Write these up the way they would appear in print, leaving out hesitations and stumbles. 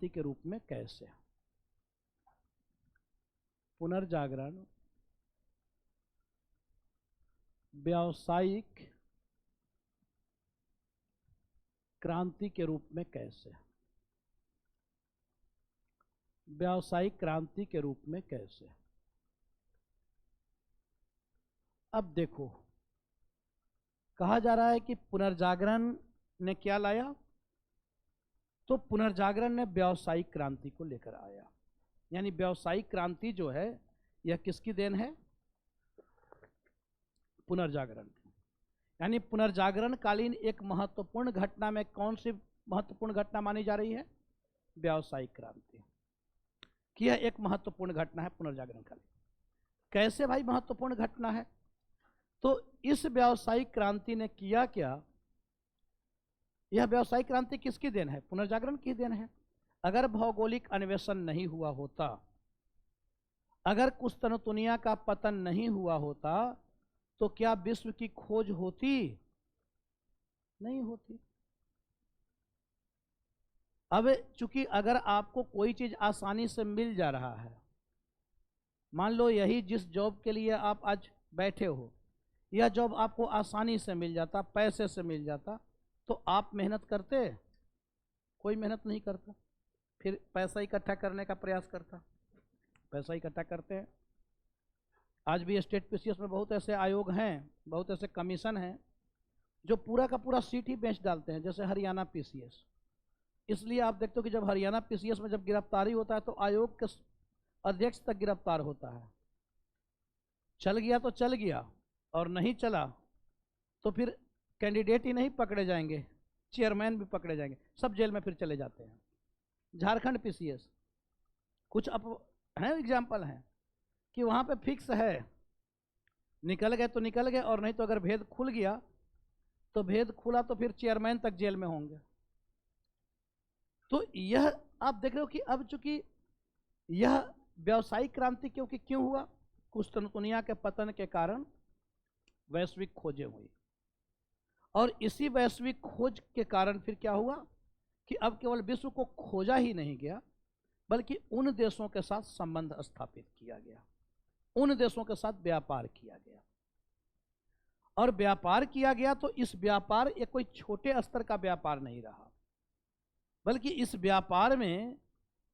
क्रांति के रूप में कैसे? पुनर्जागरण व्यावसायिक क्रांति के रूप में कैसे? व्यावसायिक क्रांति के रूप में कैसे? अब देखो, कहा जा रहा है कि पुनर्जागरण ने क्या लाया? तो पुनर्जागरण ने व्यावसायिक क्रांति को लेकर आया। यानी व्यावसायिक क्रांति जो है यह किसकी देन है? पुनर्जागरण की। यानी पुनर्जागरण कालीन एक महत्वपूर्ण घटना में कौन सी महत्वपूर्ण घटना मानी जा रही है? व्यावसायिक क्रांति कि यह एक महत्वपूर्ण घटना है पुनर्जागरण कालीन। कैसे भाई महत्वपूर्ण घटना है? तो इस व्यावसायिक क्रांति ने किया क्या? यह व्यावसायिक क्रांति किसकी देन है? पुनर्जागरण की देन है। अगर भौगोलिक अन्वेषण नहीं हुआ होता, अगर कुस्तनुतुनिया का पतन नहीं हुआ होता, तो क्या विश्व की खोज होती? नहीं होती। अब चूंकि अगर आपको कोई चीज आसानी से मिल जा रहा है, मान लो यही जिस जॉब के लिए आप आज बैठे हो, यह जॉब आपको आसानी से मिल जाता, पैसे से मिल जाता, तो आप मेहनत करते? कोई मेहनत नहीं करता। फिर पैसा इकट्ठा करने का प्रयास करता, पैसा इकट्ठा करते हैं। आज भी स्टेट पीसीएस में बहुत ऐसे आयोग हैं, बहुत ऐसे कमीशन हैं जो पूरा का पूरा सीट ही बेच डालते हैं, जैसे हरियाणा पीसीएस। इसलिए आप देखते हो कि जब हरियाणा पीसीएस में जब गिरफ्तारी होता है तो आयोग के अध्यक्ष तक गिरफ्तार होता है। चल गया तो चल गया, और नहीं चला तो फिर कैंडिडेट ही नहीं पकड़े जाएंगे, चेयरमैन भी पकड़े जाएंगे, सब जेल में फिर चले जाते हैं। झारखंड पीसीएस कुछ अब हैं एग्जाम्पल हैं कि वहाँ पे फिक्स है, निकल गए तो निकल गए, और नहीं तो अगर भेद खुल गया तो भेद खुला तो फिर चेयरमैन तक जेल में होंगे। तो यह आप देख रहे हो कि अब चूंकि यह व्यावसायिक क्रांति क्यों हुआ? कुस्तनुतुनिया के पतन के कारण वैश्विक खोजें हुई, और इसी वैश्विक खोज के कारण फिर क्या हुआ कि अब केवल विश्व को खोजा ही नहीं गया, बल्कि उन देशों के साथ संबंध स्थापित किया गया, उन देशों के साथ व्यापार किया गया। और व्यापार किया गया तो इस व्यापार एक कोई छोटे स्तर का व्यापार नहीं रहा, बल्कि इस व्यापार में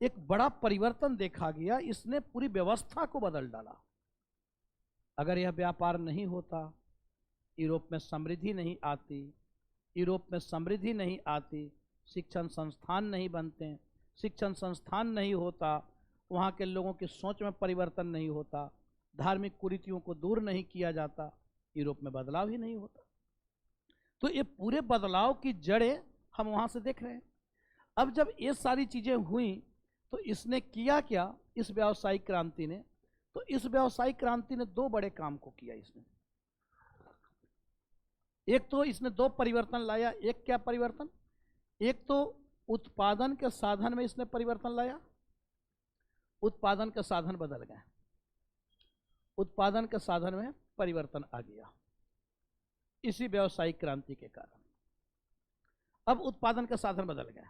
एक बड़ा परिवर्तन देखा गया। इसने पूरी व्यवस्था को बदल डाला। अगर यह व्यापार नहीं होता, यूरोप में समृद्धि नहीं आती, यूरोप में समृद्धि नहीं आती, शिक्षण संस्थान नहीं बनते, शिक्षण संस्थान नहीं होता, वहाँ के लोगों की सोच में परिवर्तन नहीं होता, धार्मिक कुरीतियों को दूर नहीं किया जाता, यूरोप में बदलाव ही नहीं होता। तो ये पूरे बदलाव की जड़ें हम वहाँ से देख रहे हैं। अब जब ये सारी चीज़ें हुई तो इसने किया क्या? इस व्यावसायिक क्रांति ने, तो इस व्यावसायिक क्रांति ने दो बड़े काम को किया। इसने एक तो इसने दो परिवर्तन लाया। एक क्या परिवर्तन? एक तो उत्पादन के साधन में इसने परिवर्तन लाया, उत्पादन के साधन बदल गए, उत्पादन के साधन में परिवर्तन आ गया इसी व्यावसायिक क्रांति के कारण। अब उत्पादन के साधन बदल गए।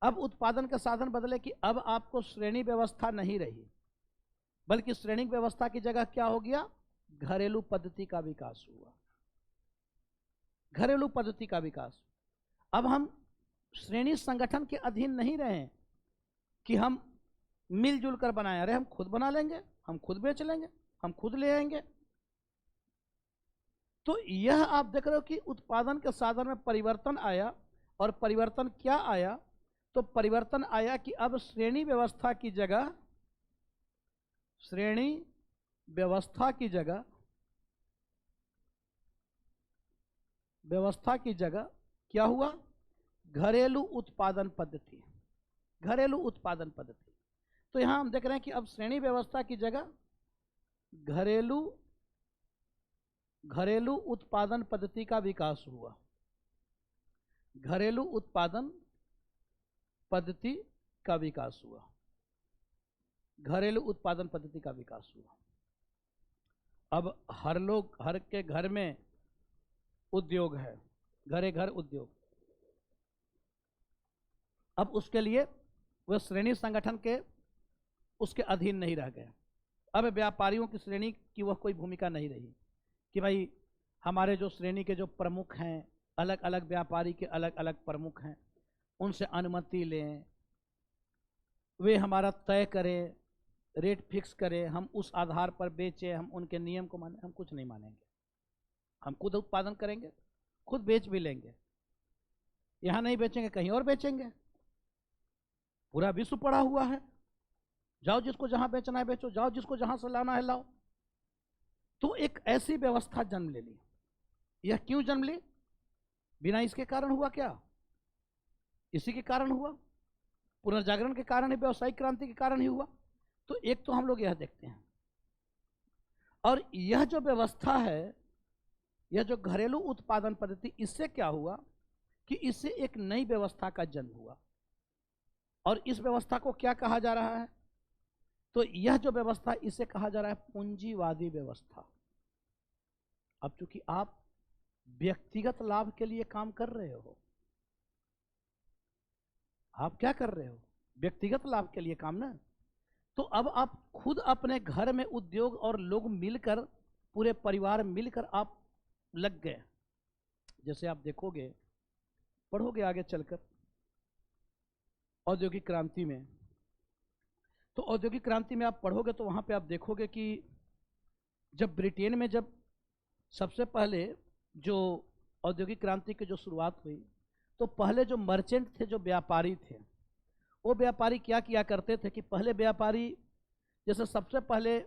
अब उत्पादन के साधन बदले कि अब आपको श्रेणी व्यवस्था नहीं रही, बल्कि श्रेणी व्यवस्था की जगह क्या हो गया? घरेलू पद्धति का विकास हुआ, घरेलू पद्धति का विकास। अब हम श्रेणी संगठन के अधीन नहीं रहे कि हम मिलजुल कर बनाए, अरे हम खुद बना लेंगे, हम खुद बेच लेंगे, हम खुद ले आएंगे। तो यह आप देख रहे हो कि उत्पादन के साधन में परिवर्तन आया। और परिवर्तन क्या आया? तो परिवर्तन आया कि अब श्रेणी व्यवस्था की जगह, श्रेणी व्यवस्था की जगह, व्यवस्था की जगह क्या हुआ? घरेलू उत्पादन पद्धति, घरेलू उत्पादन पद्धति। तो यहां हम देख रहे हैं कि अब श्रेणी व्यवस्था की जगह घरेलू उत्पादन पद्धति का विकास हुआ, घरेलू उत्पादन पद्धति का विकास हुआ, घरेलू उत्पादन पद्धति का विकास हुआ। अब हर के घर में उद्योग है, घरे घर उद्योग। अब उसके लिए वह श्रेणी संगठन के उसके अधीन नहीं रह गए। अब व्यापारियों की श्रेणी की वह कोई भूमिका नहीं रही कि भाई हमारे जो श्रेणी के जो प्रमुख हैं, अलग अलग व्यापारी के अलग अलग प्रमुख हैं, उनसे अनुमति लें, वे हमारा तय करें, रेट फिक्स करें, हम उस आधार पर बेचें, हम उनके नियम को माने। हम कुछ नहीं मानेंगे, हम खुद उत्पादन करेंगे, खुद बेच भी लेंगे। यहाँ नहीं बेचेंगे कहीं और बेचेंगे। पूरा विश्व पड़ा हुआ है, जाओ जिसको जहां बेचना है बेचो, जाओ जिसको जहां से लाना है लाओ। तो एक ऐसी व्यवस्था जन्म ले ली। यह क्यों जन्म ली? बिना इसके कारण हुआ क्या? इसी के कारण हुआ, पुनर्जागरण के कारण ही, व्यवसायिक क्रांति के कारण ही हुआ। तो एक तो हम लोग यह देखते हैं। और यह जो व्यवस्था है, यह जो घरेलू उत्पादन पद्धति, इससे क्या हुआ कि इससे एक नई व्यवस्था का जन्म हुआ। और इस व्यवस्था को क्या कहा जा रहा है? तो यह जो व्यवस्था, इसे कहा जा रहा है पूंजीवादी व्यवस्था। अब चूंकि आप व्यक्तिगत लाभ के लिए काम कर रहे हो, आप क्या कर रहे हो? व्यक्तिगत लाभ के लिए काम ना। तो अब आप खुद अपने घर में उद्योग और लोग मिलकर, पूरे परिवार मिलकर आप लग गए। जैसे आप देखोगे, पढ़ोगे आगे चलकर औद्योगिक क्रांति में, तो औद्योगिक क्रांति में आप पढ़ोगे तो वहां पे आप देखोगे कि जब ब्रिटेन में जब सबसे पहले जो औद्योगिक क्रांति की जो शुरुआत हुई, तो पहले जो मर्चेंट थे, जो व्यापारी थे, वो व्यापारी क्या किया करते थे कि पहले व्यापारी, जैसे सबसे पहले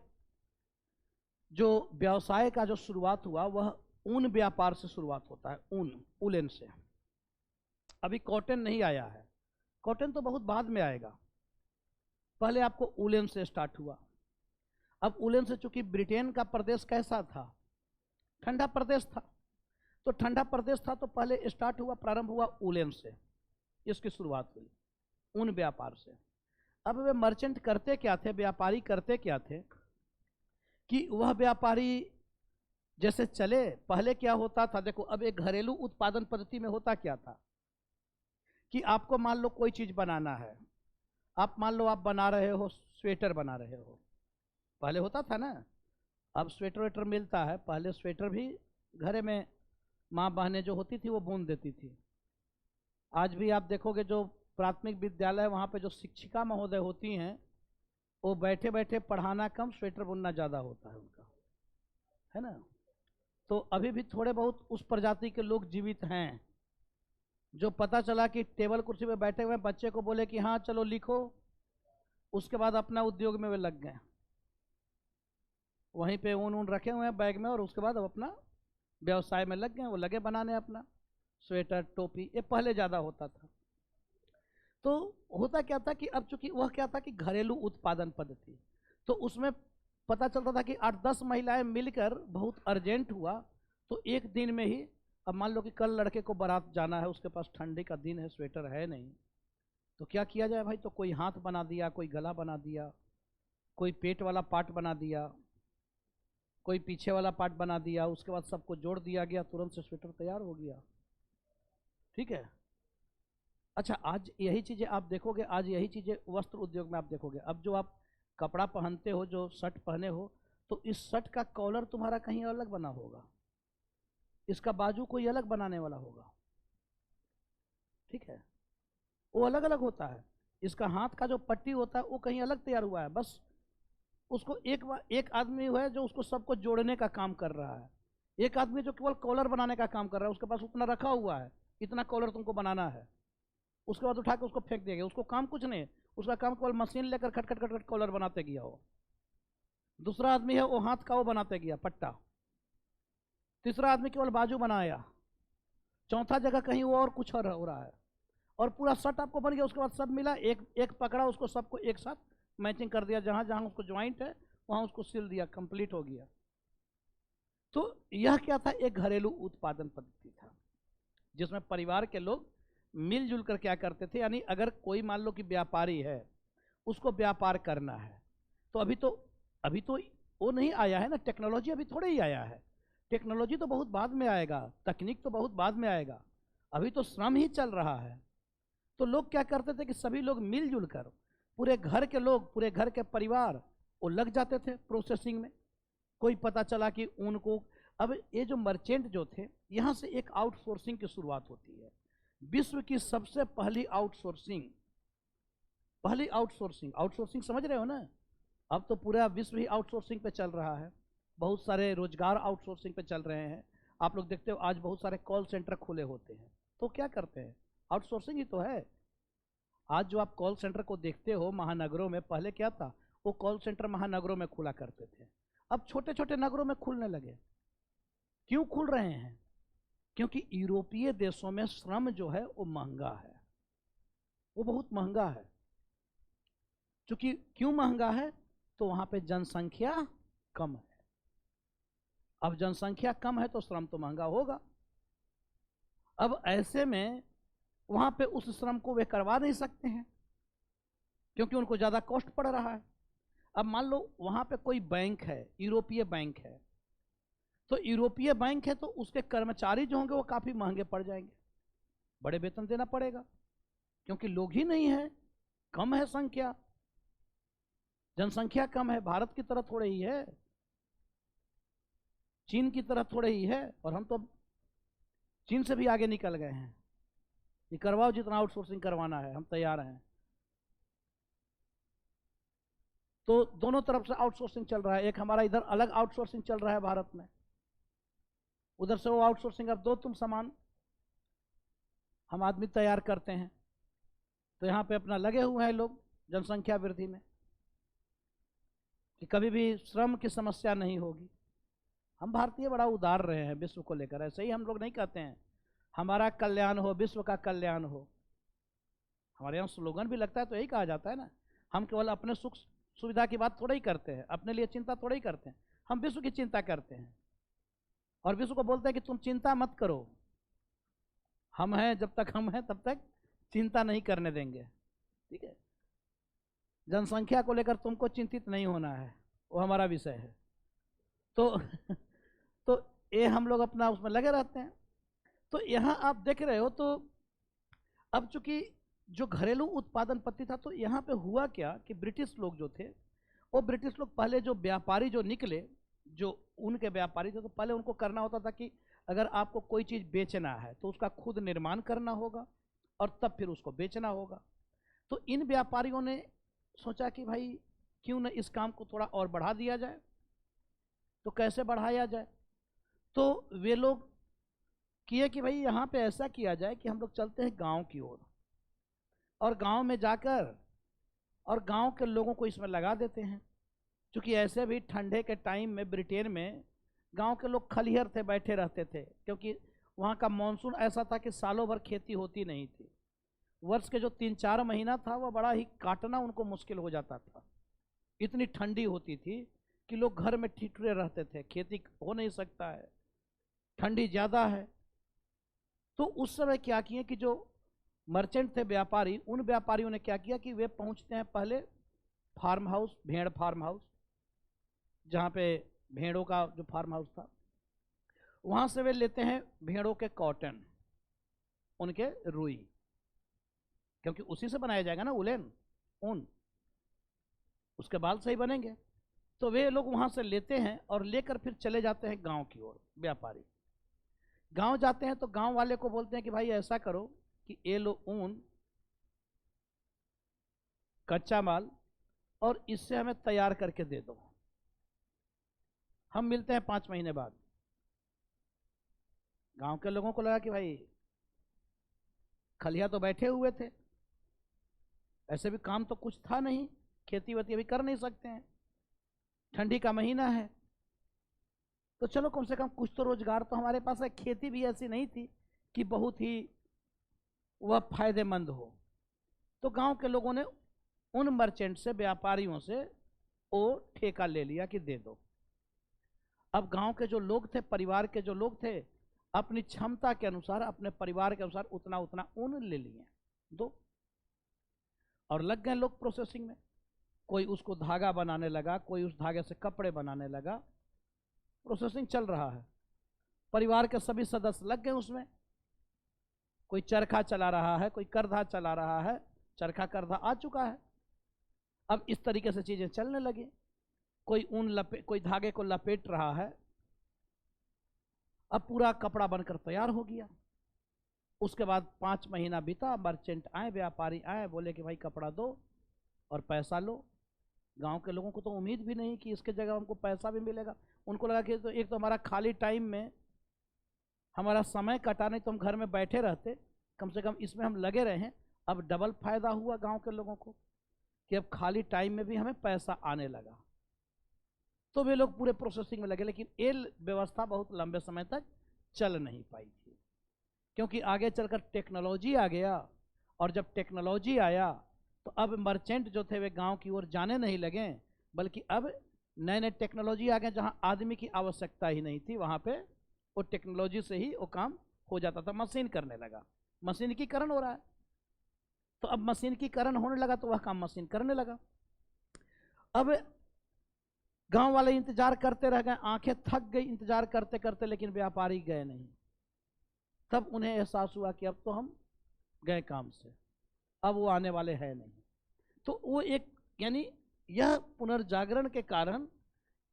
जो व्यवसाय का जो शुरुआत हुआ वह ऊन व्यापार से शुरुआत होता है। उलेन से। अभी कॉटन नहीं आया है, कॉटन तो बहुत बाद में आएगा। पहले आपको उलेन से स्टार्ट हुआ। अब उलेन से, चूंकि ब्रिटेन का प्रदेश कैसा था? ठंडा प्रदेश था। तो ठंडा प्रदेश था तो पहले स्टार्ट हुआ, प्रारंभ हुआ उलेन से, इसकी शुरुआत हुई ऊन व्यापार से। अब वे मर्चेंट करते क्या थे, व्यापारी करते क्या थे कि वह व्यापारी जैसे चले, पहले क्या होता था, देखो अब एक घरेलू उत्पादन पद्धति में होता क्या था कि आपको मान लो कोई चीज बनाना है, आप मान लो आप बना रहे हो, स्वेटर बना रहे हो। पहले होता था ना, अब स्वेटर वेटर मिलता है, पहले स्वेटर भी घरे में माँ बहनें जो होती थी वो बुन देती थी। आज भी आप देखोगे जो प्राथमिक विद्यालय, वहाँ पे जो शिक्षिका महोदय होती हैं, वो बैठे बैठे पढ़ाना कम, स्वेटर बुनना ज़्यादा होता है उनका, है ना। तो अभी भी थोड़े बहुत उस प्रजाति के लोग जीवित हैं, जो पता चला कि टेबल कुर्सी पे बैठे हुए बच्चे को बोले कि हाँ चलो लिखो, उसके बाद अपना उद्योग में वे लग गए, वहीं पे ऊन रखे हुए हैं बैग में, और उसके बाद अब अपना व्यवसाय में लग गए, वो लगे बनाने अपना स्वेटर टोपी। ये पहले ज़्यादा होता था। तो होता क्या था कि अब चूंकि वह क्या था कि घरेलू उत्पादन पद्धति, तो उसमें पता चलता था कि 8-10 महिलाएं मिलकर, बहुत अर्जेंट हुआ तो एक दिन में ही, अब मान लो कि कल लड़के को बारात जाना है, उसके पास ठंडी का दिन है, स्वेटर है नहीं, तो क्या किया जाए भाई? तो कोई हाथ बना दिया, कोई गला बना दिया, कोई पेट वाला पार्ट बना दिया, कोई पीछे वाला पार्ट बना दिया, उसके बाद सबको जोड़ दिया गया, तुरंत से स्वेटर तैयार हो गया। ठीक है। अच्छा, आज यही चीज़ें आप देखोगे, आज यही चीज़ें वस्त्र उद्योग में आप देखोगे। अब जो आप कपड़ा पहनते हो, जो शर्ट पहने हो, तो इस शर्ट का कॉलर तुम्हारा कहीं अलग बना होगा, इसका बाजू कोई अलग बनाने वाला होगा। ठीक है, वो अलग अलग होता है। इसका हाथ का जो पट्टी होता है वो कहीं अलग तैयार हुआ है, बस उसको एक आदमी है जो उसको सबको जोड़ने का काम कर रहा है, एक आदमी जो केवल कॉलर बनाने का काम कर रहा है, उसके पास उतना रखा हुआ है, इतना कॉलर तुमको बनाना है, उसके बाद उठा के उसको फेंक दिया गया, उसको काम कुछ नहीं, उसका काम केवल मशीन लेकर खट खट खट खट कॉलर बनाते गया हो। दूसरा आदमी है वो हाथ का वो बनाते गया पट्टा, तीसरा आदमी केवल बाजू बनाया, चौथा जगह कहीं वो और कुछ और हो रहा है, और पूरा शर्ट आपको बन गया। उसके बाद सब मिला, एक एक पकड़ा, उसको सबको एक साथ मैचिंग कर दिया, जहां जहां उसको ज्वाइंट है वहां उसको सिल दिया, कंप्लीट हो गया। तो यह क्या था? एक घरेलू उत्पादन पद्धति था, जिसमें परिवार के लोग मिलजुल कर क्या करते थे, यानी अगर कोई मान लो कि व्यापारी है, उसको व्यापार करना है, तो अभी तो वो नहीं आया है ना, टेक्नोलॉजी अभी थोड़ा ही आया है, टेक्नोलॉजी तो बहुत बाद में आएगा, तकनीक तो बहुत बाद में आएगा, अभी तो श्रम ही चल रहा है। तो लोग क्या करते थे कि सभी लोग मिलजुल कर, पूरे घर के लोग, पूरे घर के परिवार वो लग जाते थे प्रोसेसिंग में। कोई पता चला कि ऊन को, अब ये जो मर्चेंट जो थे, यहाँ से एक आउटसोर्सिंग की शुरुआत होती है। विश्व की सबसे पहली आउटसोर्सिंग, आउटसोर्सिंग समझ रहे हो ना? अब तो पूरा विश्व ही आउटसोर्सिंग पे चल रहा है, बहुत सारे रोजगार आउटसोर्सिंग पे चल रहे हैं। आप लोग देखते हो आज बहुत सारे कॉल सेंटर खुले होते हैं, तो क्या करते हैं? आउटसोर्सिंग ही तो है। आज जो आप कॉल सेंटर को देखते हो महानगरों में, पहले क्या था? वो कॉल सेंटर महानगरों में खुला करते थे, अब छोटे छोटे नगरों में खुलने लगे। क्यों खुल रहे हैं? क्योंकि यूरोपीय देशों में श्रम जो है वो महंगा है, वो बहुत महंगा है। क्योंकि क्यों महंगा है? तो वहां पे जनसंख्या कम है। अब जनसंख्या कम है तो श्रम तो महंगा होगा। अब ऐसे में वहां पे उस श्रम को वे करवा नहीं सकते हैं, क्योंकि उनको ज्यादा कॉस्ट पड़ रहा है। अब मान लो वहां पे कोई बैंक है, यूरोपीय बैंक है, तो यूरोपीय बैंक है तो उसके कर्मचारी जो होंगे वो काफी महंगे पड़ जाएंगे, बड़े वेतन देना पड़ेगा, क्योंकि लोग ही नहीं है, कम है संख्या, जनसंख्या कम है। भारत की तरह थोड़े ही है, चीन की तरह थोड़े ही है, और हम तो चीन से भी आगे निकल गए हैं। ये करवाओ जितना आउटसोर्सिंग करवाना है, हम तैयार हैं। तो दोनों तरफ से आउटसोर्सिंग चल रहा है। एक हमारा इधर अलग आउटसोर्सिंग चल रहा है भारत में, उधर से वो आउटसोर्सिंग। अब दो तुम सामान हम आदमी तैयार करते हैं, तो यहाँ पे अपना लगे हुए हैं लोग जनसंख्या वृद्धि में, कि कभी भी श्रम की समस्या नहीं होगी। हम भारतीय बड़ा उदार रहे हैं विश्व को लेकर, ऐसे ही हम लोग नहीं कहते हैं हमारा कल्याण हो, विश्व का कल्याण हो। हमारे यहाँ स्लोगन भी लगता है तो यही कहा जाता है ना, हम केवल अपने सुख सुविधा की बात थोड़ा ही करते हैं, अपने लिए चिंता थोड़ा ही करते हैं, हम विश्व की चिंता करते हैं। और विश्व को बोलते हैं कि तुम चिंता मत करो, हम हैं, जब तक हम हैं तब तक चिंता नहीं करने देंगे, ठीक है? जनसंख्या को लेकर तुमको चिंतित नहीं होना है, वो हमारा विषय है। तो तो ये हम लोग अपना उसमें लगे रहते हैं। तो यहाँ आप देख रहे हो, तो अब चूंकि जो घरेलू उत्पादन पद्धति था, तो यहाँ पे हुआ क्या कि ब्रिटिश लोग जो थे, वो ब्रिटिश लोग पहले जो व्यापारी जो निकले, जो उनके व्यापारी थे, तो पहले उनको करना होता था कि अगर आपको कोई चीज़ बेचना है तो उसका खुद निर्माण करना होगा और तब फिर उसको बेचना होगा। तो इन व्यापारियों ने सोचा कि भाई क्यों न इस काम को थोड़ा और बढ़ा दिया जाए। तो कैसे बढ़ाया जाए? तो वे लोग किए कि भाई यहाँ पे ऐसा किया जाए कि हम लोग चलते हैं गांव की ओर, और गांव में जाकर और गांव के लोगों को इसमें लगा देते हैं। क्योंकि ऐसे भी ठंडे के टाइम में ब्रिटेन में गांव के लोग खलिहर थे, बैठे रहते थे, क्योंकि वहाँ का मानसून ऐसा था कि सालों भर खेती होती नहीं थी। वर्ष के जो 3-4 महीना था वह बड़ा ही काटना उनको मुश्किल हो जाता था, इतनी ठंडी होती थी कि लोग घर में ठिठुरे रहते थे, खेती हो नहीं सकता है, ठंडी ज़्यादा है। तो उस समय क्या किए कि जो मर्चेंट थे, व्यापारी, उन व्यापारियों ने क्या किया कि वे पहुंचते हैं पहले फार्म हाउस, भेड़ फार्म हाउस, जहाँ पे भेड़ों का जो फार्म हाउस था, वहाँ से वे लेते हैं भेड़ों के कॉटन, उनके रुई, क्योंकि उसी से बनाया जाएगा ना उलेन, ऊन, उसके बाल से ही बनेंगे। तो वे लोग वहाँ से लेते हैं और लेकर फिर चले जाते हैं गांव की ओर। व्यापारी गांव जाते हैं तो गांव वाले को बोलते हैं कि भाई ऐसा करो कि ये लो ऊन, कच्चा माल, और इससे हमें तैयार करके दे दो, हम मिलते हैं 5 महीने बाद। गांव के लोगों को लगा कि भाई खलिया तो बैठे हुए थे, ऐसे भी काम तो कुछ था नहीं, खेती वेती अभी कर नहीं सकते हैं, ठंडी का महीना है, तो चलो कम से कम कुछ तो रोजगार तो हमारे पास है। खेती भी ऐसी नहीं थी कि बहुत ही वह फायदेमंद हो। तो गांव के लोगों ने उन मर्चेंट से, व्यापारियों से वो ठेका ले लिया कि दे दो। अब गांव के जो लोग थे, परिवार के जो लोग थे, अपनी क्षमता के अनुसार, अपने परिवार के अनुसार उतना उतना ऊन ले लिए, दो, और लग गए लोग प्रोसेसिंग में। कोई उसको धागा बनाने लगा, कोई उस धागे से कपड़े बनाने लगा, प्रोसेसिंग चल रहा है। परिवार के सभी सदस्य लग गए उसमें, कोई चरखा चला रहा है, कोई करधा चला रहा है, चरखा करधा आ चुका है। अब इस तरीके से चीजें चलने लगी। कोई धागे को लपेट रहा है, अब पूरा कपड़ा बनकर तैयार हो गया। उसके बाद 5 महीना बीता, मर्चेंट आए, व्यापारी आए, बोले कि भाई कपड़ा दो और पैसा लो। गांव के लोगों को तो उम्मीद भी नहीं कि इसके जगह हमको पैसा भी मिलेगा। उनको लगा कि तो एक तो हमारा खाली टाइम में हमारा समय कटा, नहीं तो हम घर में बैठे रहते, कम से कम इसमें हम लगे रहें। अब डबल फायदा हुआ गांव के लोगों को कि अब खाली टाइम में भी हमें पैसा आने लगा। तो वे लोग पूरे प्रोसेसिंग में लगे, लेकिन ये व्यवस्था बहुत लंबे समय तक चल नहीं पाई थी, क्योंकि आगे चलकर टेक्नोलॉजी आ गया। और जब टेक्नोलॉजी आया तो अब मर्चेंट जो थे वे गांव की ओर जाने नहीं लगे, बल्कि अब नए नए टेक्नोलॉजी आ गए। जहां आदमी की आवश्यकता ही नहीं थी, वहां पे वो टेक्नोलॉजी से ही वो काम हो जाता था। मशीन करने लगा, मशीनीकरण हो रहा है। तो अब मशीनीकरण होने लगा तो वह काम मशीन करने लगा। अब गांव वाले इंतजार करते रह गए, आंखें थक गई इंतजार करते करते, लेकिन व्यापारी गए नहीं। तब उन्हें एहसास हुआ कि अब तो हम गए काम से, अब वो आने वाले हैं नहीं। तो वो एक यानी यह पुनर्जागरण के कारण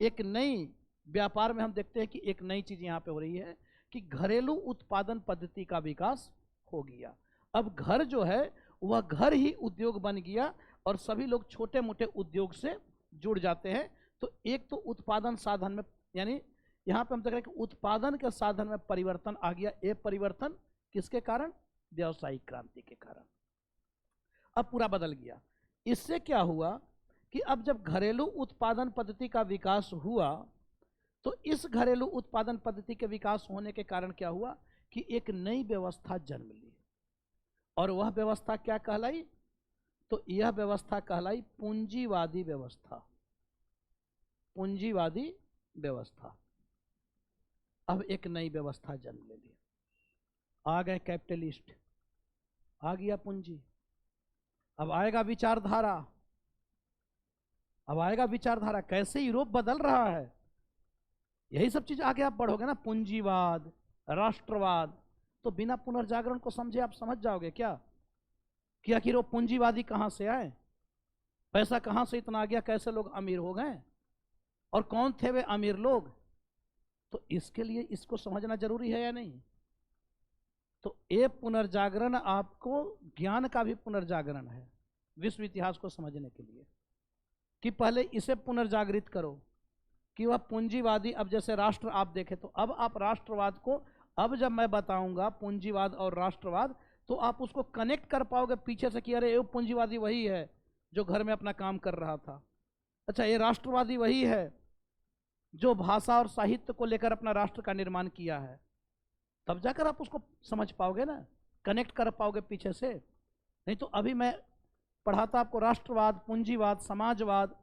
एक नई व्यापार में हम देखते हैं कि एक नई चीज यहाँ पे हो रही है कि घरेलू उत्पादन पद्धति का विकास हो गया। अब घर जो है वह घर ही उद्योग बन गया और सभी लोग छोटे मोटे उद्योग से जुड़ जाते हैं। तो एक तो उत्पादन साधन में, यानी यहाँ पे हम देख रहे हैं कि उत्पादन के साधन में परिवर्तन आ गया। ये परिवर्तन किसके कारण? व्यावसायिक क्रांति के कारण। अब पूरा बदल गया। इससे क्या हुआ कि अब जब घरेलू उत्पादन पद्धति का विकास हुआ तो इस घरेलू उत्पादन पद्धति के विकास होने के कारण क्या हुआ कि एक नई व्यवस्था जन्म ली। और वह व्यवस्था क्या कहलाई? तो यह व्यवस्था कहलाई पूंजीवादी व्यवस्था। पूंजीवादी व्यवस्था। अब एक नई व्यवस्था जन्म ले ली। आ गए कैपिटलिस्ट, आ गया पूंजी। अब आएगा विचारधारा। अब आएगा विचारधारा। कैसे यूरोप बदल रहा है, यही सब चीज आगे आप बढ़ोगे ना। पूंजीवाद, राष्ट्रवाद। तो बिना पुनर्जागरण को समझे आप समझ जाओगे क्या कि आखिर वो पूंजीवादी कहां से आए, पैसा कहां से इतना आ गया, कैसे लोग अमीर हो गए और कौन थे वे अमीर लोग। तो इसके लिए इसको समझना जरूरी है या नहीं? तो ये पुनर्जागरण आपको ज्ञान का भी पुनर्जागरण है विश्व इतिहास को समझने के लिए, कि पहले इसे पुनर्जागृत करो कि वह पूंजीवादी। अब जैसे राष्ट्र आप देखें तो अब आप राष्ट्रवाद को, अब जब मैं बताऊंगा पूंजीवाद और राष्ट्रवाद, तो आप उसको कनेक्ट कर पाओगे पीछे से कि अरे ये पूंजीवादी वही है जो घर में अपना काम कर रहा था, अच्छा ये राष्ट्रवादी वही है जो भाषा और साहित्य को लेकर अपना राष्ट्र का निर्माण किया है। तब जाकर आप उसको समझ पाओगे ना, कनेक्ट कर पाओगे पीछे से। नहीं तो अभी मैं पढ़ाता आपको राष्ट्रवाद, पूंजीवाद, समाजवाद,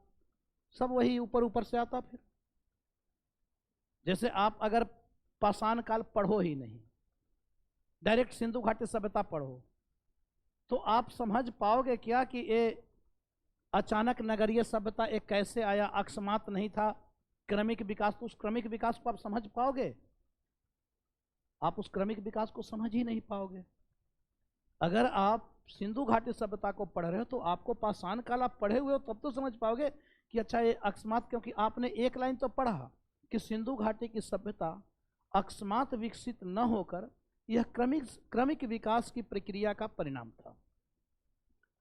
सब वही ऊपर ऊपर से आता। फिर जैसे आप अगर पाषाण काल पढ़ो ही नहीं, डायरेक्ट सिंधु घाटी सभ्यता पढ़ो, तो आप समझ पाओगे क्या कि ये अचानक नगरीय सभ्यता एक कैसे आया, अकस्मात नहीं था, क्रमिक विकास। तो उस क्रमिक विकास को आप समझ पाओगे? आप उस क्रमिक विकास को समझ ही नहीं पाओगे। अगर आप सिंधु घाटी सभ्यता को पढ़ रहे हो तो आपको पाषाण काल आप पढ़े हुए हो तब तो समझ पाओगे कि अच्छा ये अकस्मात, क्योंकि आपने एक लाइन तो पढ़ा कि सिंधु घाटी की सभ्यता अकस्मात विकसित न होकर यह क्रमिक विकास की प्रक्रिया का परिणाम था।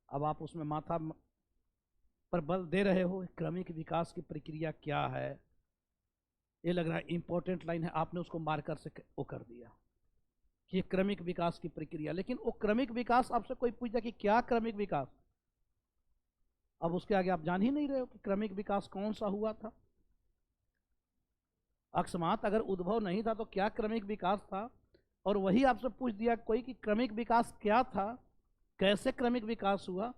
अब आप उसमें माथा पर बल दे रहे हो, क्रमिक विकास की प्रक्रिया क्या है, ये लग रहा है इंपॉर्टेंट लाइन है, आपने उसको मार्कर से वो कर दिया कि क्रमिक विकास की प्रक्रिया। लेकिन वो क्रमिक विकास, आपसे कोई पूछता कि क्या क्रमिक विकास, अब उसके आगे आप जान ही नहीं रहे हो कि क्रमिक विकास कौन सा हुआ था। अकस्मात अगर उद्भव नहीं था तो क्या क्रमिक विकास था? और वही आपसे पूछ दिया कोई कि क्रमिक विकास क्या था, कैसे क्रमिक विकास हुआ,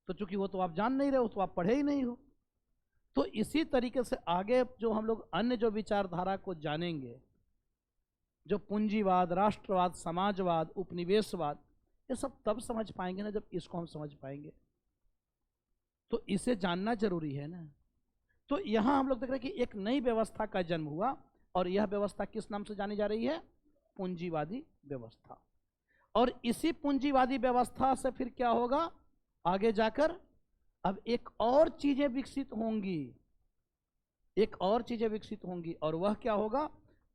तो चूंकि वो तो आप जान नहीं रहे हो, तो आप पढ़े ही नहीं हो। तो इसी तरीके से आगे जो हम लोग अन्य जो विचारधारा को जानेंगे, जो पूंजीवाद, राष्ट्रवाद, समाजवाद, उपनिवेशवाद, ये सब तब समझ पाएंगे ना जब इसको हम समझ पाएंगे। तो इसे जानना जरूरी है ना। तो यहां हम लोग देख रहे हैं कि एक नई व्यवस्था का जन्म हुआ और यह व्यवस्था किस नाम से जानी जा रही है? पूंजीवादी व्यवस्था। और इसी पूंजीवादी व्यवस्था से फिर क्या होगा आगे जाकर, अब एक और चीजें विकसित होंगी, एक और चीजें विकसित होंगी, और वह क्या होगा,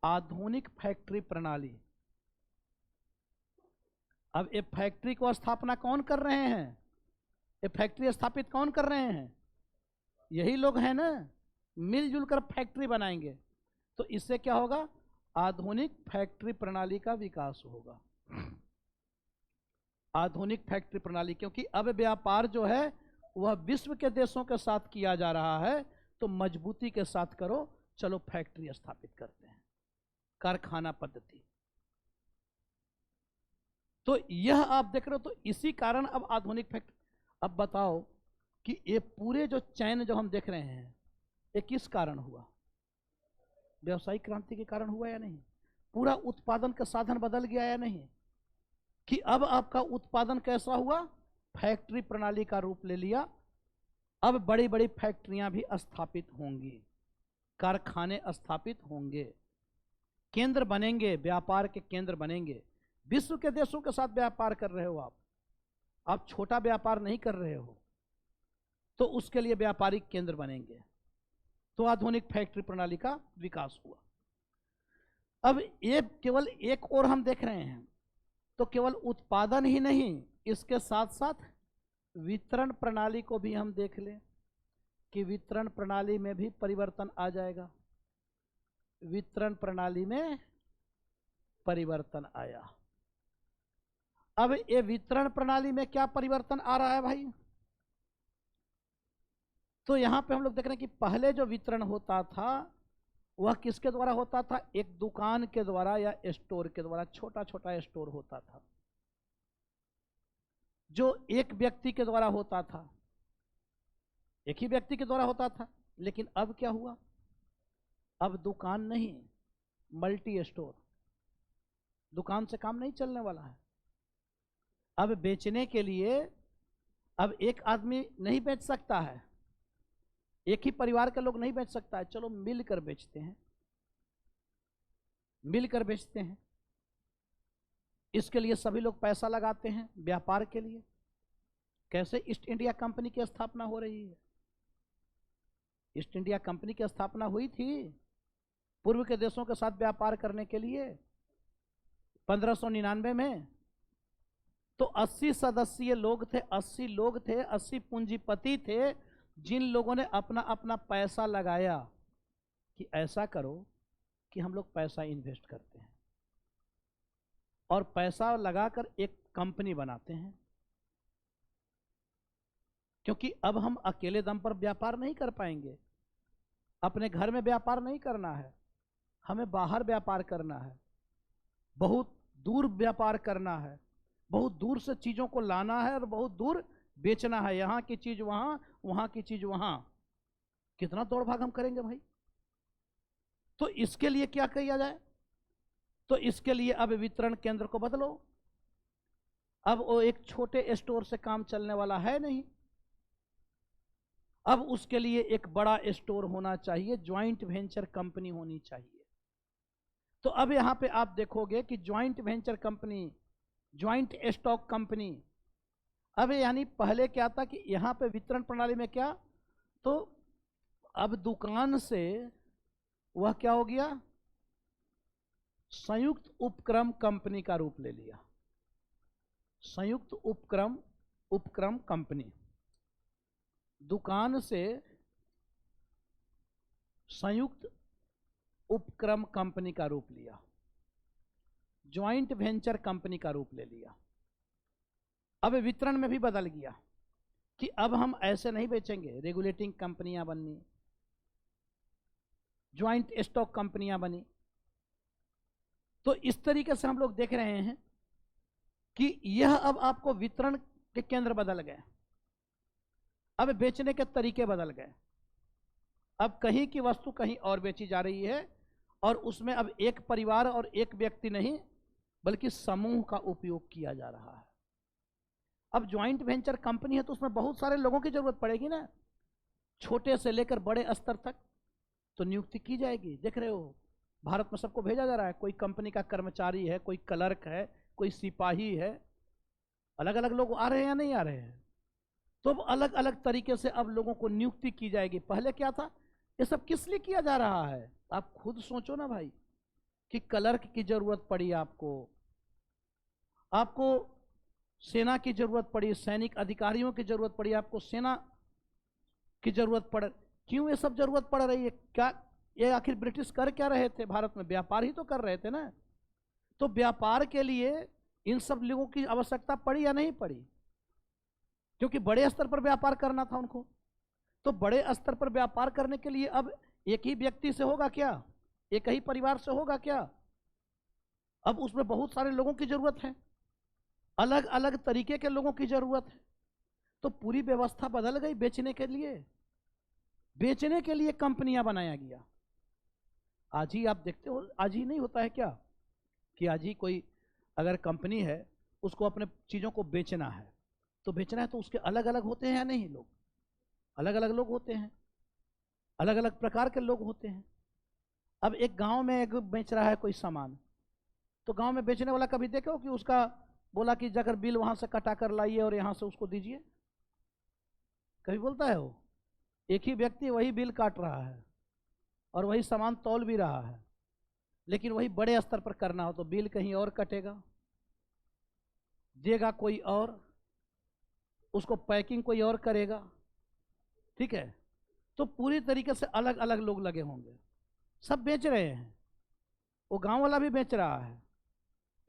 आधुनिक फैक्ट्री प्रणाली। अब ये फैक्ट्री को स्थापना कौन कर रहे हैं, ये फैक्ट्री स्थापित कौन कर रहे हैं, यही लोग हैं ना, मिलजुल कर फैक्ट्री बनाएंगे। तो इससे क्या होगा, आधुनिक फैक्ट्री प्रणाली का विकास होगा, आधुनिक फैक्ट्री प्रणाली। क्योंकि अब व्यापार जो है वह विश्व के देशों के साथ किया जा रहा है, तो मजबूती के साथ करो, चलो फैक्ट्री स्थापित करते हैं, कारखाना पद्धति। तो यह आप देख रहे हो, तो इसी कारण अब आधुनिक फैक्ट्री। अब बताओ कि ये पूरे जो चैन जो हम देख रहे हैं, ये किस कारण हुआ, व्यावसायिक क्रांति के कारण हुआ या नहीं, पूरा उत्पादन का साधन बदल गया या नहीं, कि अब आपका उत्पादन कैसा हुआ, फैक्ट्री प्रणाली का रूप ले लिया। अब बड़ी बड़ी फैक्ट्रियां भी स्थापित होंगी, कारखाने स्थापित होंगे, केंद्र बनेंगे, व्यापार के केंद्र बनेंगे। विश्व के देशों के साथ व्यापार कर रहे हो आप छोटा व्यापार नहीं कर रहे हो, तो उसके लिए व्यापारिक केंद्र बनेंगे। तो आधुनिक फैक्ट्री प्रणाली का विकास हुआ। अब ये केवल एक और हम देख रहे हैं, तो केवल उत्पादन ही नहीं, इसके साथ साथ वितरण प्रणाली को भी हम देख लें कि वितरण प्रणाली में भी परिवर्तन आ जाएगा। वितरण प्रणाली में परिवर्तन आया। अब ये वितरण प्रणाली में क्या परिवर्तन आ रहा है भाई, तो यहां पे हम लोग देख रहे हैं कि पहले जो वितरण होता था वह किसके द्वारा होता था, एक दुकान के द्वारा या स्टोर के द्वारा, छोटा छोटा स्टोर होता था जो एक व्यक्ति के द्वारा होता था, एक ही व्यक्ति के द्वारा होता था। लेकिन अब क्या हुआ, अब दुकान नहीं, मल्टी स्टोर, दुकान से काम नहीं चलने वाला है। अब बेचने के लिए अब एक आदमी नहीं बेच सकता है, एक ही परिवार के लोग नहीं बेच सकता है, चलो मिलकर बेचते हैं, मिलकर बेचते हैं। इसके लिए सभी लोग पैसा लगाते हैं व्यापार के लिए। कैसे ईस्ट इंडिया कंपनी की स्थापना हो रही है, ईस्ट इंडिया कंपनी की स्थापना हुई थी पूर्व के देशों के साथ व्यापार करने के लिए 1599 में। तो 80 सदस्यीय लोग थे, 80 लोग थे, 80 पूंजीपति थे, जिन लोगों ने अपना अपना पैसा लगाया कि ऐसा करो कि हम लोग पैसा इन्वेस्ट करते हैं और पैसा लगाकर एक कंपनी बनाते हैं। क्योंकि अब हम अकेले दम पर व्यापार नहीं कर पाएंगे, अपने घर में व्यापार नहीं करना है, हमें बाहर व्यापार करना है, बहुत दूर व्यापार करना है, बहुत दूर से चीजों को लाना है और बहुत दूर बेचना है, यहाँ की चीज वहां, वहां की चीज वहां। कितना दौड़ भाग हम करेंगे भाई। तो इसके लिए क्या किया जाए, तो इसके लिए अब वितरण केंद्र को बदलो। अब वो एक छोटे स्टोर से काम चलने वाला है नहीं, अब उसके लिए एक बड़ा स्टोर होना चाहिए, ज्वाइंट वेंचर कंपनी होनी चाहिए। तो अब यहां पे आप देखोगे कि joint venture company, joint stock company. अब यानी पहले क्या था कि यहां पे वितरण प्रणाली में क्या, तो अब दुकान से वह क्या हो गया, संयुक्त उपक्रम कंपनी का रूप ले लिया, संयुक्त उपक्रम कंपनी। दुकान से संयुक्त उपक्रम कंपनी का रूप लिया, ज्वाइंट वेंचर कंपनी का रूप ले लिया। अब वितरण में भी बदल गया कि अब हम ऐसे नहीं बेचेंगे, रेगुलेटिंग कंपनियां बननी, ज्वाइंट स्टॉक कंपनियां बनी। तो इस तरीके से हम लोग देख रहे हैं कि यह अब आपको वितरण के केंद्र बदल गए, अब बेचने के तरीके बदल गए। अब कहीं की वस्तु कहीं और बेची जा रही है और उसमें अब एक परिवार और एक व्यक्ति नहीं बल्कि समूह का उपयोग किया जा रहा है। अब ज्वाइंट वेंचर कंपनी है तो उसमें बहुत सारे लोगों की जरूरत पड़ेगी ना, छोटे से लेकर बड़े स्तर तक तो नियुक्ति की जाएगी। देख रहे हो भारत में सबको भेजा जा रहा है, कोई कंपनी का कर्मचारी है, कोई क्लर्क है, कोई सिपाही है, अलग अलग लोग आ रहे हैं या नहीं आ रहे हैं? तो अब अलग अलग तरीके से अब लोगों को नियुक्ति की जाएगी। पहले क्या था? ये सब किस लिए किया जा रहा है? आप खुद सोचो ना भाई, कि क्लर्क की जरूरत पड़ी आपको, आपको सेना की जरूरत पड़ी, सैनिक अधिकारियों की जरूरत पड़ी, आपको सेना की जरूरत पड़, क्यों ये सब जरूरत पड़ रही है? क्या ये आखिर ब्रिटिश कर क्या रहे थे भारत में? व्यापार ही तो कर रहे थे ना। तो व्यापार के लिए इन सब लोगों की आवश्यकता पड़ी या नहीं पड़ी? क्योंकि बड़े स्तर पर व्यापार करना था उनको। तो बड़े स्तर पर व्यापार करने के लिए अब एक ही व्यक्ति से होगा क्या? एक ही परिवार से होगा क्या? अब उसमें बहुत सारे लोगों की जरूरत है, अलग अलग तरीके के लोगों की जरूरत है। तो पूरी व्यवस्था बदल गई बेचने के लिए। बेचने के लिए कंपनियां बनाया गया। आज ही आप देखते हो, आज ही नहीं होता है क्या कि आज ही कोई अगर कंपनी है, उसको अपने चीज़ों को बेचना है, तो बेचना है तो उसके अलग अलग होते हैं या नहीं? लोग अलग अलग लोग होते हैं, अलग अलग प्रकार के लोग होते हैं। अब एक गांव में एक बेच रहा है कोई सामान, तो गांव में बेचने वाला कभी देखो कि उसका बोला कि जाकर बिल वहां से कटा कर लाइए और यहां से उसको दीजिए? कभी बोलता है वो? एक ही व्यक्ति वही बिल काट रहा है और वही सामान तौल भी रहा है, लेकिन वही बड़े स्तर पर करना हो तो बिल कहीं और कटेगा, देगा कोई और, उसको पैकिंग कोई और करेगा। ठीक है? तो पूरी तरीके से अलग अलग लोग लगे होंगे, सब बेच रहे हैं। वो गांव वाला भी बेच रहा है,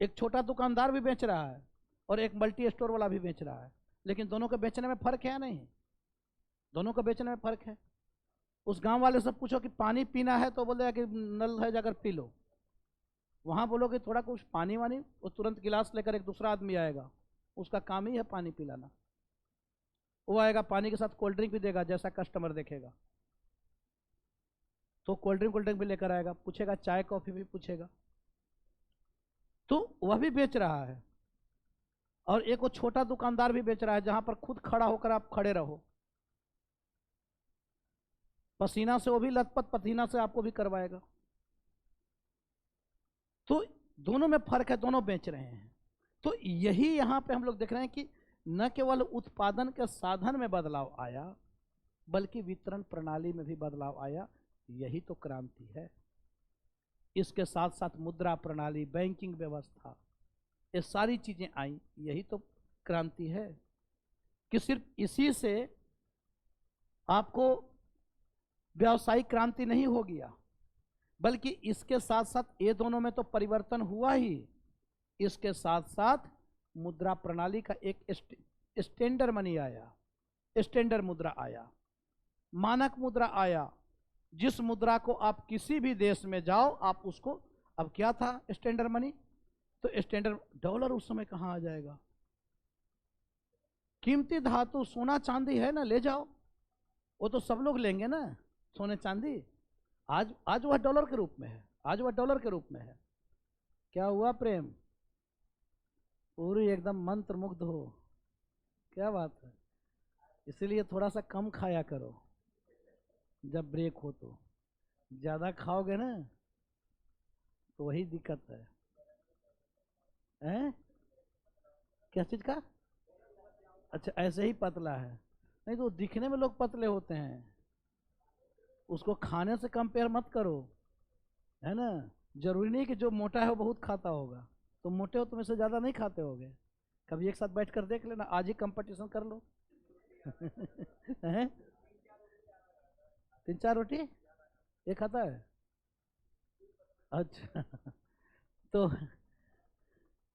एक छोटा दुकानदार भी बेच रहा है, और एक मल्टी स्टोर वाला भी बेच रहा है। लेकिन दोनों के बेचने में फर्क है या नहीं? दोनों के बेचने में फर्क है। उस गांव वाले से पूछो कि पानी पीना है तो बोलेगा कि नल है जाकर पी लो। वहां बोलोगे थोड़ा कुछ पानी वानी, वो तुरंत गिलास लेकर एक दूसरा आदमी आएगा, उसका काम ही है पानी पिलाना। वो आएगा, पानी के साथ कोल्ड ड्रिंक भी देगा, जैसा कस्टमर देखेगा तो कोल्ड ड्रिंक भी लेकर आएगा, पूछेगा चाय कॉफी भी पूछेगा। तो वह भी बेच रहा है। और एक वो छोटा दुकानदार भी बेच रहा है, जहां पर खुद खड़ा होकर आप खड़े रहो, पसीना से वो भी लथपथ पसीना से आपको भी करवाएगा। तो दोनों में फर्क है, दोनों बेच रहे हैं। तो यही यहां पे हम लोग देख रहे हैं कि न केवल उत्पादन के साधन में बदलाव आया, बल्कि वितरण प्रणाली में भी बदलाव आया। यही तो क्रांति है। इसके साथ साथ मुद्रा प्रणाली, बैंकिंग व्यवस्था, ये सारी चीजें आई, यही तो क्रांति है। कि सिर्फ इसी से आपको व्यावसायिक क्रांति नहीं हो गया, बल्कि इसके साथ साथ ये दोनों में तो परिवर्तन हुआ ही, इसके साथ साथ मुद्रा प्रणाली का एक स्टैंडर्ड मनी आया, स्टैंडर्ड मुद्रा आया, मानक मुद्रा आया। जिस मुद्रा को आप किसी भी देश में जाओ आप उसको, अब क्या था स्टैंडर्ड मनी? तो स्टैंडर्ड डॉलर उस समय कहाँ आ जाएगा? कीमती धातु सोना चांदी है ना, ले जाओ, वो तो सब लोग लेंगे ना सोने चांदी। आज वह डॉलर के रूप में है, आज वह डॉलर के रूप में है। क्या हुआ प्रेम? पूरी एकदम मंत्र मुग्ध हो, क्या बात है। इसीलिए थोड़ा सा कम खाया करो जब ब्रेक हो, तो ज्यादा खाओगे ना तो वही दिक्कत है। हैं? क्या चीज का? अच्छा, ऐसे ही पतला है? नहीं तो दिखने में लोग पतले होते हैं, उसको खाने से कंपेयर मत करो, है ना। जरूरी नहीं कि जो मोटा है वो बहुत खाता होगा, तो मोटे हो तुम इससे ज्यादा नहीं खाते होगे। कभी एक साथ बैठ कर देख लेना, आज ही कंपटीशन कर लो। हैं? 3-4 रोटी ये खाता है? अच्छा। तो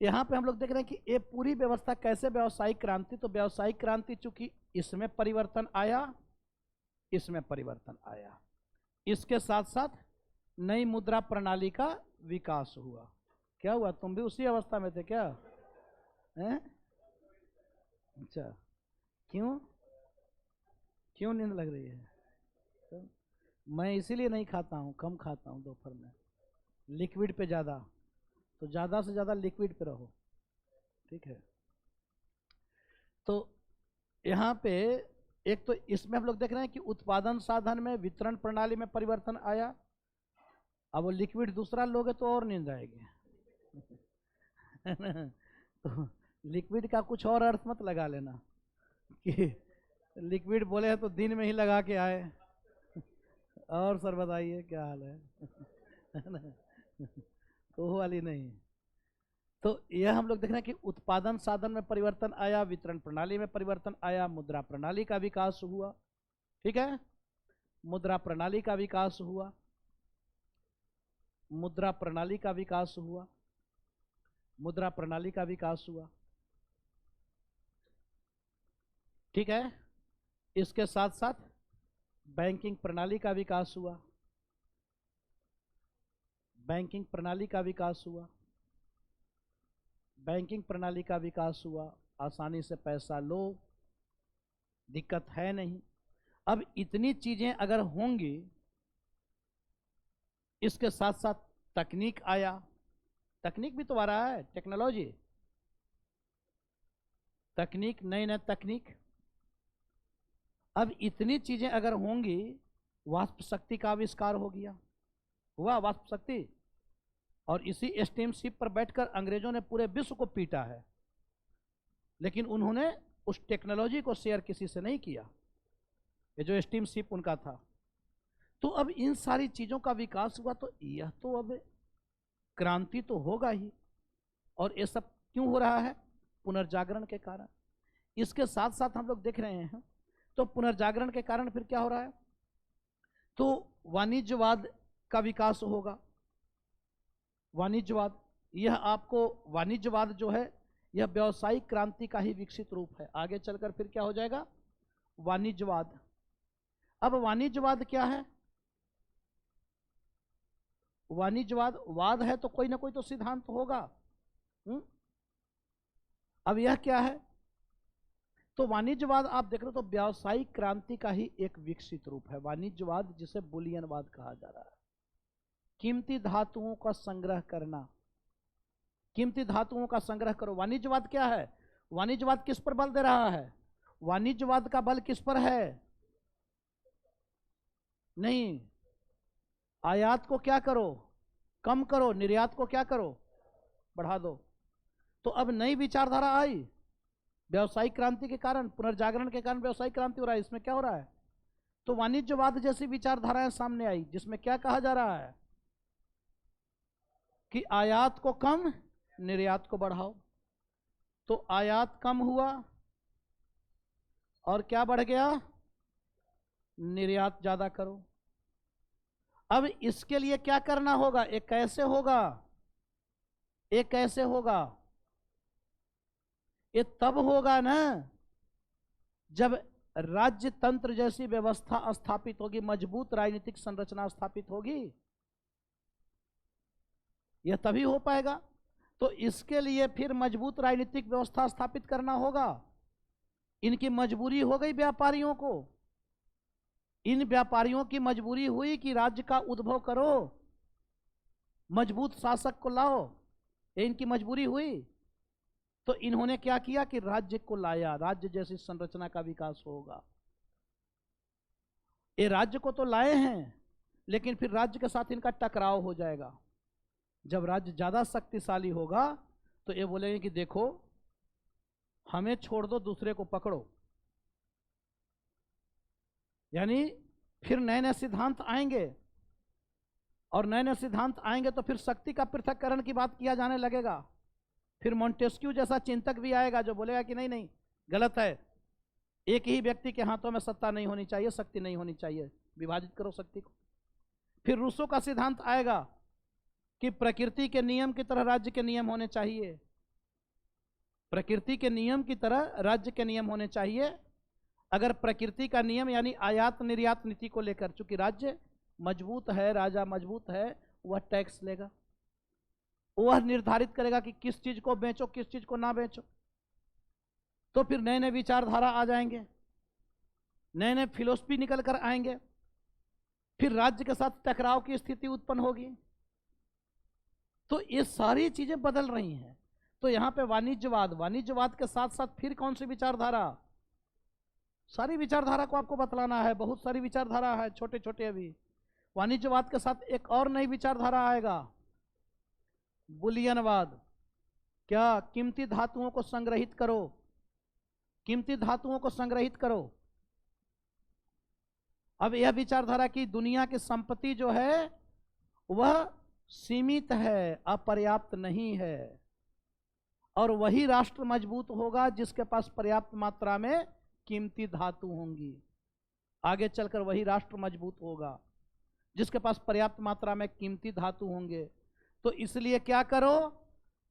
यहाँ पे हम लोग देख रहे हैं कि ये पूरी व्यवस्था कैसे व्यावसायिक क्रांति, तो व्यावसायिक क्रांति चूंकि इसमें परिवर्तन आया, इसमें परिवर्तन आया, इसके साथ साथ नई मुद्रा प्रणाली का विकास हुआ। क्या हुआ? तुम भी उसी अवस्था में थे क्या? हैं? अच्छा, क्यों क्यों नींद लग रही है? तो मैं इसीलिए नहीं खाता हूँ, कम खाता हूँ दोपहर में, लिक्विड पे ज़्यादा, तो ज़्यादा से ज़्यादा लिक्विड पे रहो, ठीक है। तो यहाँ पे एक तो इसमें हम लोग देख रहे हैं कि उत्पादन साधन में, वितरण प्रणाली में परिवर्तन आया। अब वो लिक्विड दूसरा लोगे तो और नींद आएगी। तो लिक्विड का कुछ और अर्थ मत लगा लेना कि लिक्विड बोले हैं तो दिन में ही लगा के आए। और सर बताइए क्या हाल है? तो वो वाली नहीं। तो यह हम लोग देख रहे हैं कि उत्पादन साधन में परिवर्तन आया, वितरण प्रणाली में परिवर्तन आया, मुद्रा प्रणाली का विकास हुआ। ठीक है, मुद्रा प्रणाली का विकास हुआ, मुद्रा प्रणाली का विकास हुआ, मुद्रा प्रणाली का विकास हुआ। ठीक है, इसके साथ साथ बैंकिंग प्रणाली का विकास हुआ, बैंकिंग प्रणाली का विकास हुआ, बैंकिंग प्रणाली का विकास हुआ। आसानी से पैसा लो, दिक्कत है नहीं। अब इतनी चीजें अगर होंगी, इसके साथ साथ तकनीक आया, तकनीक भी तो आ रहा है, टेक्नोलॉजी, तकनीक, नई नई तकनीक। अब इतनी चीजें अगर होंगी, वाष्प शक्ति का आविष्कार हो गया, हुआ वाष्प शक्ति, और इसी स्टीम शिप पर बैठकर अंग्रेजों ने पूरे विश्व को पीटा है, लेकिन उन्होंने उस टेक्नोलॉजी को शेयर किसी से नहीं किया, ये जो स्टीम शिप उनका था। तो अब इन सारी चीजों का विकास हुआ, तो यह तो अब क्रांति तो होगा ही। और ये सब क्यों हो रहा है? पुनर्जागरण के कारण। इसके साथ साथ हम लोग देख रहे हैं, तो पुनर्जागरण के कारण फिर क्या हो रहा है? तो वाणिज्यवाद का विकास होगा। वाणिज्यवाद, यह आपको वाणिज्यवाद जो है, यह व्यावसायिक क्रांति का ही विकसित रूप है। आगे चलकर फिर क्या हो जाएगा? वाणिज्यवाद। अब वाणिज्यवाद क्या है? वाणिज्यवाद, वाद है तो कोई ना कोई तो सिद्धांत होगा। अब यह क्या है? तो वाणिज्यवाद आप देख रहे हो तो व्यावसायिक क्रांति का ही एक विकसित रूप है वाणिज्यवाद, जिसे बुलियनवाद कहा जा रहा है। कीमती धातुओं का संग्रह करना, कीमती धातुओं का संग्रह करो। वाणिज्यवाद क्या है? वाणिज्यवाद किस पर बल दे रहा है? वाणिज्यवाद का बल किस पर है? नहीं, आयात को क्या करो? कम करो। निर्यात को क्या करो? बढ़ा दो। तो अब नई विचारधारा आई व्यावसायिक क्रांति के कारण, पुनर्जागरण के कारण व्यावसायिक क्रांति हो रहा है। इसमें क्या हो रहा है? तो वाणिज्यवाद जैसी विचारधाराएं सामने आई, जिसमें क्या कहा जा रहा है कि आयात को कम, निर्यात को बढ़ाओ। तो आयात कम हुआ और क्या बढ़ गया? निर्यात ज्यादा करो। अब इसके लिए क्या करना होगा? एक कैसे होगा? एक कैसे होगा? ये तब होगा ना जब राज्य तंत्र जैसी व्यवस्था स्थापित होगी, मजबूत राजनीतिक संरचना स्थापित होगी, यह तभी हो पाएगा। तो इसके लिए फिर मजबूत राजनीतिक व्यवस्था स्थापित करना होगा। इनकी मजबूरी हो गई व्यापारियों को, इन व्यापारियों की मजबूरी हुई कि राज्य का उद्भव करो, मजबूत शासक को लाओ, ये इनकी मजबूरी हुई। तो इन्होंने क्या किया कि राज्य को लाया, राज्य जैसी संरचना का विकास होगा। ये राज्य को तो लाए हैं, लेकिन फिर राज्य के साथ इनका टकराव हो जाएगा। जब राज्य ज्यादा शक्तिशाली होगा तो ये बोलेंगे कि देखो हमें छोड़ दो, दूसरे को पकड़ो। यानी फिर नए नए सिद्धांत आएंगे, और नए नए सिद्धांत आएंगे तो फिर शक्ति का पृथक्करण की बात किया जाने लगेगा। फिर मॉन्टेस्क्यू जैसा चिंतक भी आएगा जो बोलेगा कि नहीं नहीं, गलत है, एक ही व्यक्ति के हाथों में सत्ता नहीं होनी चाहिए, शक्ति नहीं होनी चाहिए, विभाजित करो शक्ति को। फिर रूसो का सिद्धांत आएगा कि प्रकृति के नियम की तरह राज्य के नियम होने चाहिए, प्रकृति के नियम की तरह राज्य के नियम होने चाहिए। अगर प्रकृति का नियम यानी आयात निर्यात नीति को लेकर, चूंकि राज्य मजबूत है, राजा मजबूत है, वह टैक्स लेगा, वह निर्धारित करेगा कि किस चीज को बेचो, किस चीज को ना बेचो। तो फिर नए नए विचारधारा आ जाएंगे, नए नए फिलोसफी निकल कर आएंगे, फिर राज्य के साथ टकराव की स्थिति उत्पन्न होगी। तो ये सारी चीजें बदल रही हैं। तो यहां पे वाणिज्यवाद, वाणिज्यवाद के साथ साथ फिर कौन सी विचारधारा? सारी विचारधारा को आपको बतलाना है, बहुत सारी विचारधारा है, छोटे छोटे। अभी वाणिज्यवाद के साथ एक और नई विचारधारा आएगा, बुलियनवाद। क्या कीमती धातुओं को संग्रहित करो, कीमती धातुओं को संग्रहित करो। अब यह विचारधारा की दुनिया की संपत्ति जो है वह सीमित है, अपर्याप्त नहीं है, और वही राष्ट्र मजबूत होगा जिसके पास पर्याप्त मात्रा में कीमती धातु होंगी। आगे चलकर वही राष्ट्र मजबूत होगा जिसके पास पर्याप्त मात्रा में कीमती धातु होंगे। तो इसलिए क्या करो,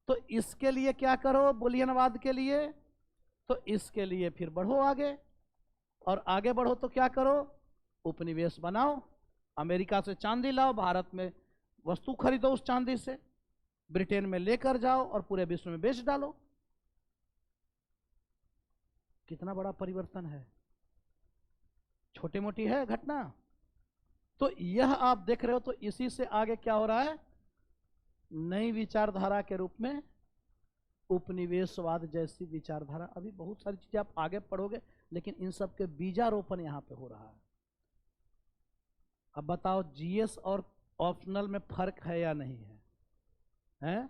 तो इसके लिए क्या करो, बुलियनवाद के लिए, तो इसके लिए फिर बढ़ो आगे, और आगे बढ़ो तो क्या करो, उपनिवेश बनाओ, अमेरिका से चांदी लाओ, भारत में वस्तु खरीदो उस चांदी से, ब्रिटेन में लेकर जाओ और पूरे विश्व में बेच डालो। कितना बड़ा परिवर्तन है, छोटी मोटी है घटना। तो यह आप देख रहे हो। तो इसी से आगे क्या हो रहा है, नई विचारधारा के रूप में उपनिवेशवाद जैसी विचारधारा। अभी बहुत सारी चीजें आप आगे पढ़ोगे, लेकिन इन सब के बीजारोपण यहां पे हो रहा है। अब बताओ जीएस और ऑप्शनल में फर्क है या नहीं है, हैं?